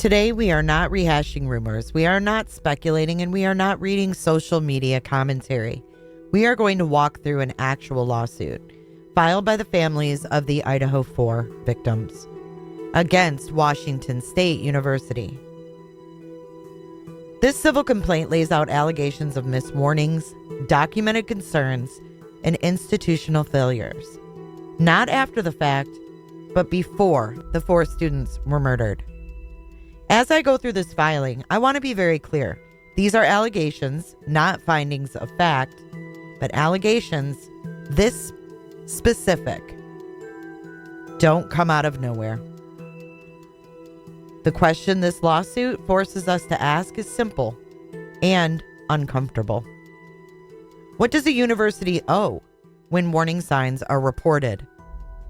Today, we are not rehashing rumors, we are not speculating, and we are not reading social media commentary. We are going to walk through an actual lawsuit filed by the families of the Idaho 4 victims against Washington State University. This civil complaint lays out allegations of missed warnings, documented concerns, and institutional failures. Not after the fact, but before the 4 students were murdered. As I go through this filing, I want to be very clear. These are allegations, not findings of fact, but allegations this specific don't come out of nowhere. The question this lawsuit forces us to ask is simple and uncomfortable. What does a university owe when warning signs are reported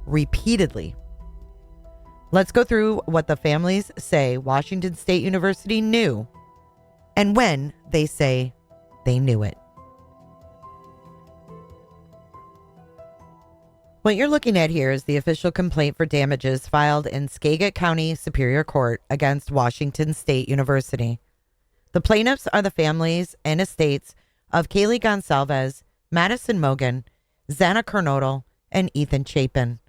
repeatedly? Let's go through what the families say Washington State University knew and when they say they knew it. What you're looking at here is the official complaint for damages filed in Skagit County Superior Court against Washington State University. The plaintiffs are the families and estates of Kaylee Goncalves, Madison Mogen, Xana Kernodle, and Ethan Chapin.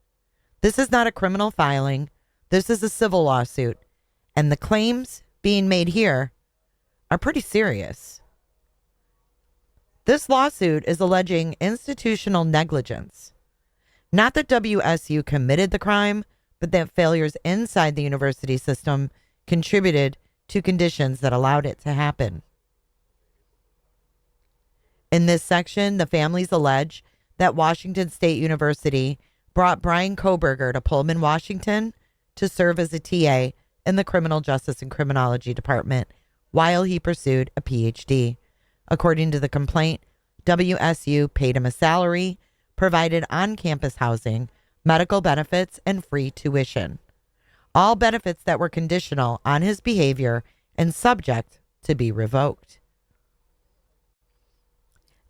This is not a criminal filing. This is a civil lawsuit, and the claims being made here are pretty serious. This lawsuit is alleging institutional negligence. Not that WSU committed the crime, but that failures inside the university system contributed to conditions that allowed it to happen. In this section, the families allege that Washington State University brought Brian Kohberger to Pullman, Washington, to serve as a TA in the Criminal Justice and Criminology Department while he pursued a PhD. According to the complaint, WSU paid him a salary, provided on-campus housing, medical benefits, and free tuition. All benefits that were conditional on his behavior and subject to be revoked.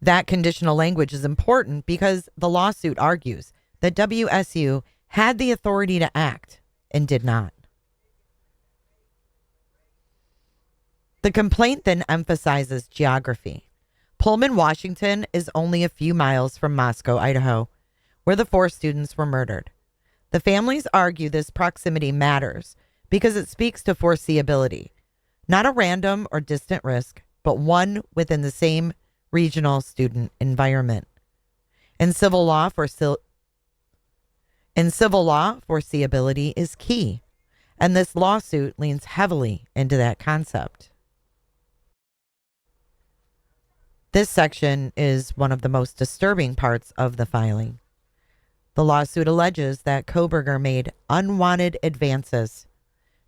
That conditional language is important because the lawsuit argues that WSU had the authority to act and did not. The complaint then emphasizes geography. Pullman, Washington is only a few miles from Moscow, Idaho, where the 4 students were murdered. The families argue this proximity matters because it speaks to foreseeability, not a random or distant risk, but one within the same regional student environment. In civil law, foreseeability is key, and this lawsuit leans heavily into that concept. This section is one of the most disturbing parts of the filing. The lawsuit alleges that Kohberger made unwanted advances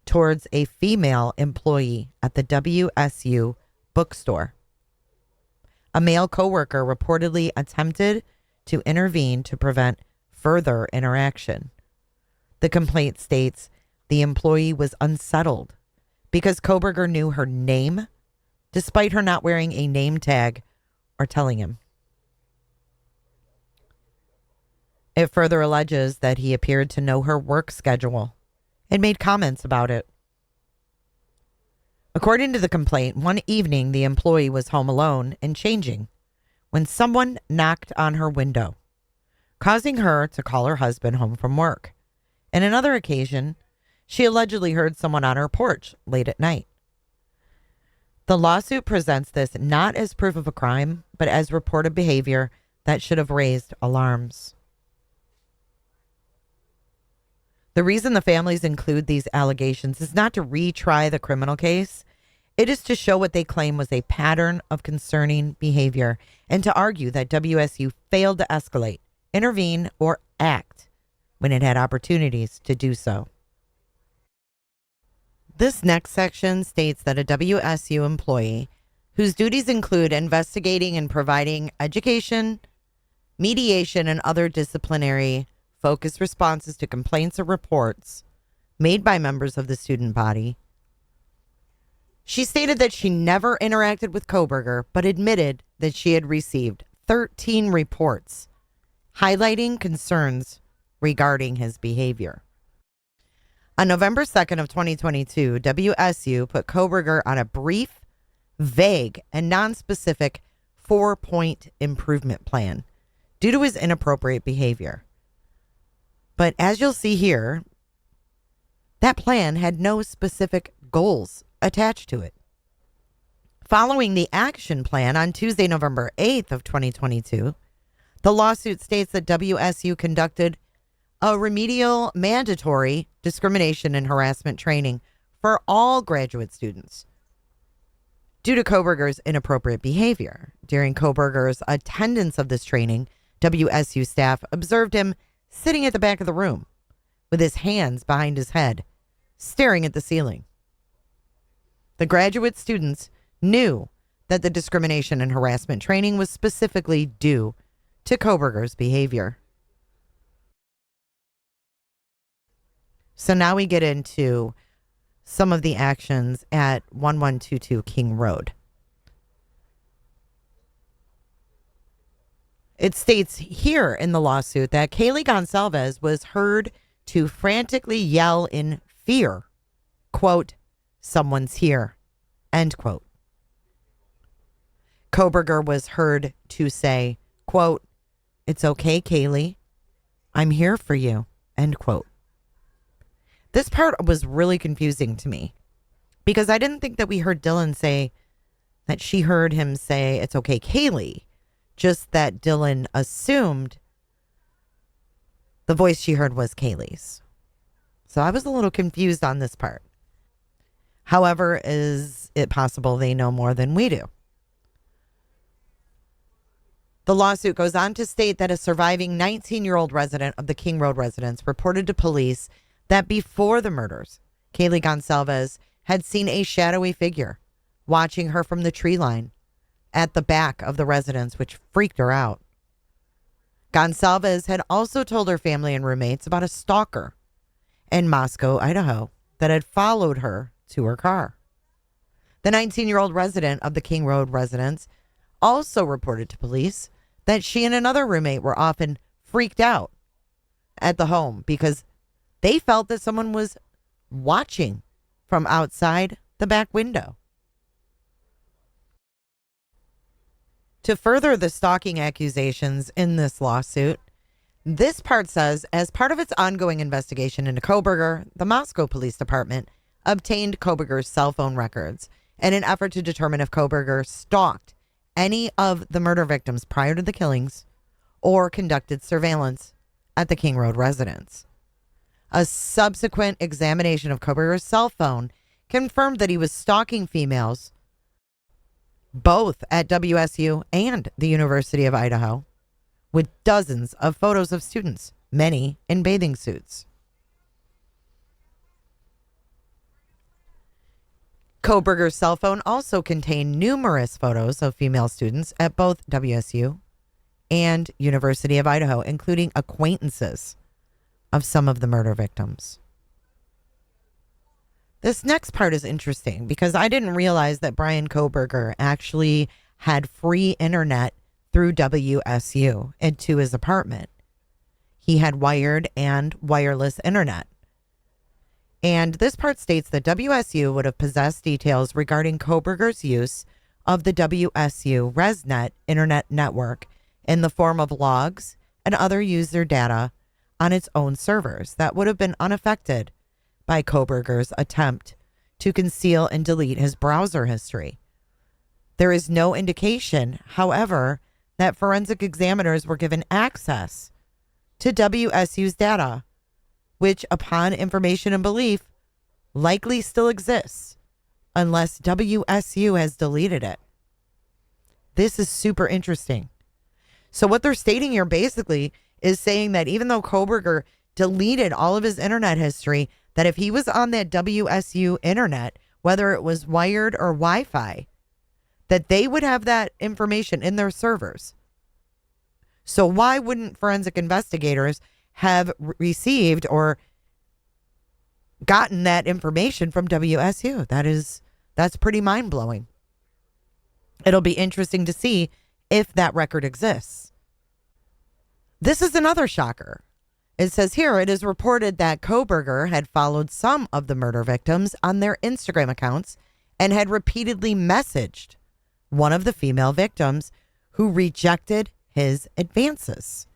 towards a female employee at the WSU bookstore. A male coworker reportedly attempted to intervene to prevent further interaction. The complaint states the employee was unsettled because Kohberger knew her name, despite her not wearing a name tag or telling him. It further alleges that he appeared to know her work schedule and made comments about it. According to the complaint, one evening the employee was home alone and changing when someone knocked on her window, causing her to call her husband home from work. On another occasion, she allegedly heard someone on her porch late at night. The lawsuit presents this not as proof of a crime, but as reported behavior that should have raised alarms. The reason the families include these allegations is not to retry the criminal case. It is to show what they claim was a pattern of concerning behavior and to argue that WSU failed to escalate, intervene, or act when it had opportunities to do so. This next section states that a WSU employee whose duties include investigating and providing education, mediation, and other disciplinary focused responses to complaints or reports made by members of the student body. She stated that she never interacted with Kohberger, but admitted that she had received 13 reports highlighting concerns regarding his behavior. On November 2nd of 2022, WSU put Koberger on a brief, vague, and nonspecific 4-point improvement plan due to his inappropriate behavior. But as you'll see here, that plan had no specific goals attached to it. Following the action plan on Tuesday, November 8th of 2022, the lawsuit states that WSU conducted a remedial mandatory discrimination and harassment training for all graduate students due to Koberger's inappropriate behavior. During Koberger's attendance of this training, WSU staff observed him sitting at the back of the room with his hands behind his head, staring at the ceiling. The graduate students knew that the discrimination and harassment training was specifically due to Koberger's behavior. So now we get into some of the actions at 1122 King Road. It states here in the lawsuit that Kaylee Goncalves was heard to frantically yell in fear, quote, "Someone's here," end quote. Koberger was heard to say, quote, "It's okay, Kaylee. I'm here for you," end quote. This part was really confusing to me because I didn't think that we heard Dylan say that she heard him say, "It's okay, Kaylee," just that Dylan assumed the voice she heard was Kaylee's. So I was a little confused on this part. However, is it possible they know more than we do? The lawsuit goes on to state that a surviving 19-year-old resident of the King Road residence reported to police that before the murders, Kaylee Goncalves had seen a shadowy figure watching her from the tree line at the back of the residence, which freaked her out. Goncalves had also told her family and roommates about a stalker in Moscow, Idaho, that had followed her to her car. The 19-year-old resident of the King Road residence also reported to police that she and another roommate were often freaked out at the home because they felt that someone was watching from outside the back window. To further the stalking accusations in this lawsuit, this part says, as part of its ongoing investigation into Koberger, the Moscow Police Department obtained Koberger's cell phone records in an effort to determine if Koberger stalked any of the murder victims prior to the killings or conducted surveillance at the King Road residence. A subsequent examination of Koberger's cell phone confirmed that he was stalking females both at WSU and the University of Idaho, with dozens of photos of students, many in bathing suits. Koberger's cell phone also contained numerous photos of female students at both WSU and University of Idaho, including acquaintances of some of the murder victims. This next part is interesting because I didn't realize that Brian Koberger actually had free internet through WSU and to his apartment. He had wired and wireless internet. And this part states that WSU would have possessed details regarding Koberger's use of the WSU ResNet internet network in the form of logs and other user data on its own servers that would have been unaffected by Koberger's attempt to conceal and delete his browser history. There is no indication, however, that forensic examiners were given access to WSU's data, which, upon information and belief, likely still exists unless WSU has deleted it. This is super interesting. So what they're stating here basically is saying that even though Koberger deleted all of his internet history, that if he was on that WSU internet, whether it was wired or Wi-Fi, that they would have that information in their servers. So why wouldn't forensic investigators have received or gotten that information from WSU? That's pretty mind-blowing. It'll be interesting to see if that record exists. This is another shocker. It says here, it is reported that Koberger had followed some of the murder victims on their Instagram accounts and had repeatedly messaged one of the female victims who rejected his advances.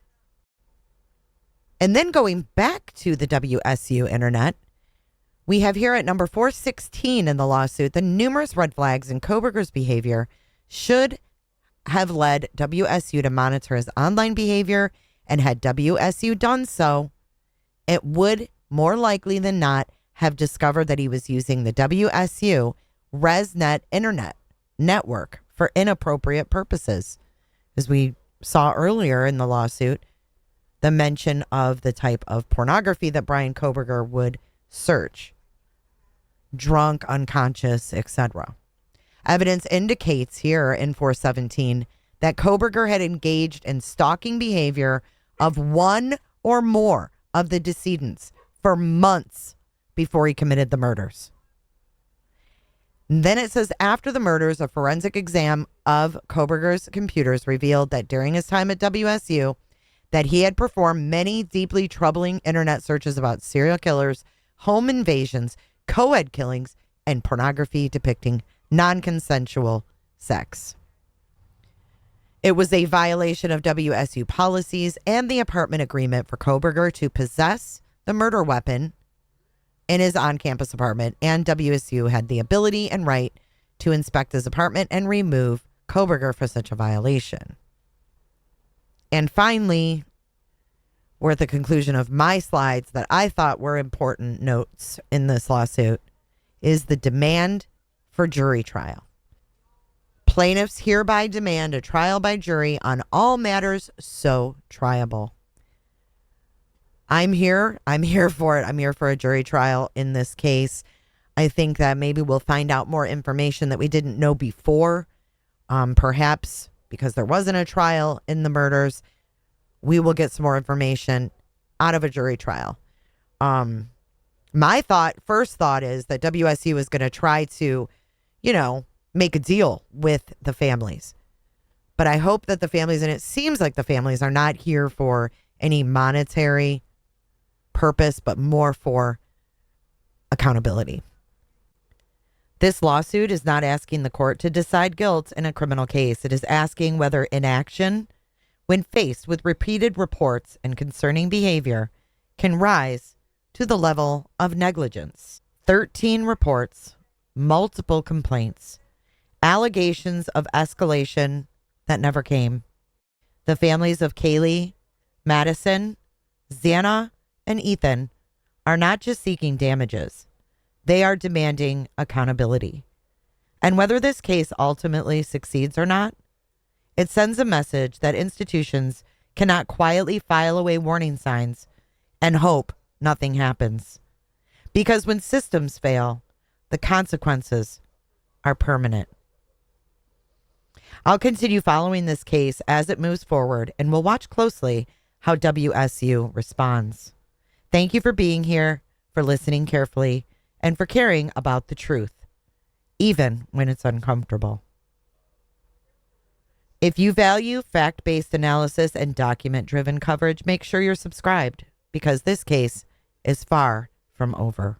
And then going back to the WSU internet, we have here at number 416 in the lawsuit, the numerous red flags in Koberger's behavior should have led WSU to monitor his online behavior, and had WSU done so, it would more likely than not have discovered that he was using the WSU ResNet internet network for inappropriate purposes. As we saw earlier in the lawsuit, the mention of the type of pornography that Brian Koberger would search. Drunk, unconscious, etc. Evidence indicates here in 417 that Koberger had engaged in stalking behavior of one or more of the decedents for months before he committed the murders. And then it says, after the murders, a forensic exam of Koberger's computers revealed that during his time at WSU, that he had performed many deeply troubling internet searches about serial killers, home invasions, co-ed killings, and pornography depicting non-consensual sex. It was a violation of WSU policies and the apartment agreement for Koberger to possess the murder weapon in his on-campus apartment, and WSU had the ability and right to inspect his apartment and remove Koberger for such a violation. And finally, we're at the conclusion of my slides that I thought were important notes in this lawsuit, is the demand for jury trial. Plaintiffs hereby demand a trial by jury on all matters so triable. I'm here for it. I'm here for a jury trial in this case. I think that maybe we'll find out more information that we didn't know before. Perhaps because there wasn't a trial in the murders, we will get some more information out of a jury trial. My first thought is that WSU is going to try to, make a deal with the families. But I hope that the families, and it seems like the families are not here for any monetary purpose, but more for accountability. This lawsuit is not asking the court to decide guilt in a criminal case. It is asking whether inaction, when faced with repeated reports and concerning behavior, can rise to the level of negligence. 13 reports, multiple complaints, allegations of escalation that never came. The families of Kaylee, Madison, Xana, and Ethan are not just seeking damages. They are demanding accountability. And whether this case ultimately succeeds or not, it sends a message that institutions cannot quietly file away warning signs and hope nothing happens. Because when systems fail, the consequences are permanent. I'll continue following this case as it moves forward, and we'll watch closely how WSU responds. Thank you for being here, for listening carefully, and for caring about the truth, even when it's uncomfortable. If you value fact-based analysis and document-driven coverage, make sure you're subscribed, because this case is far from over.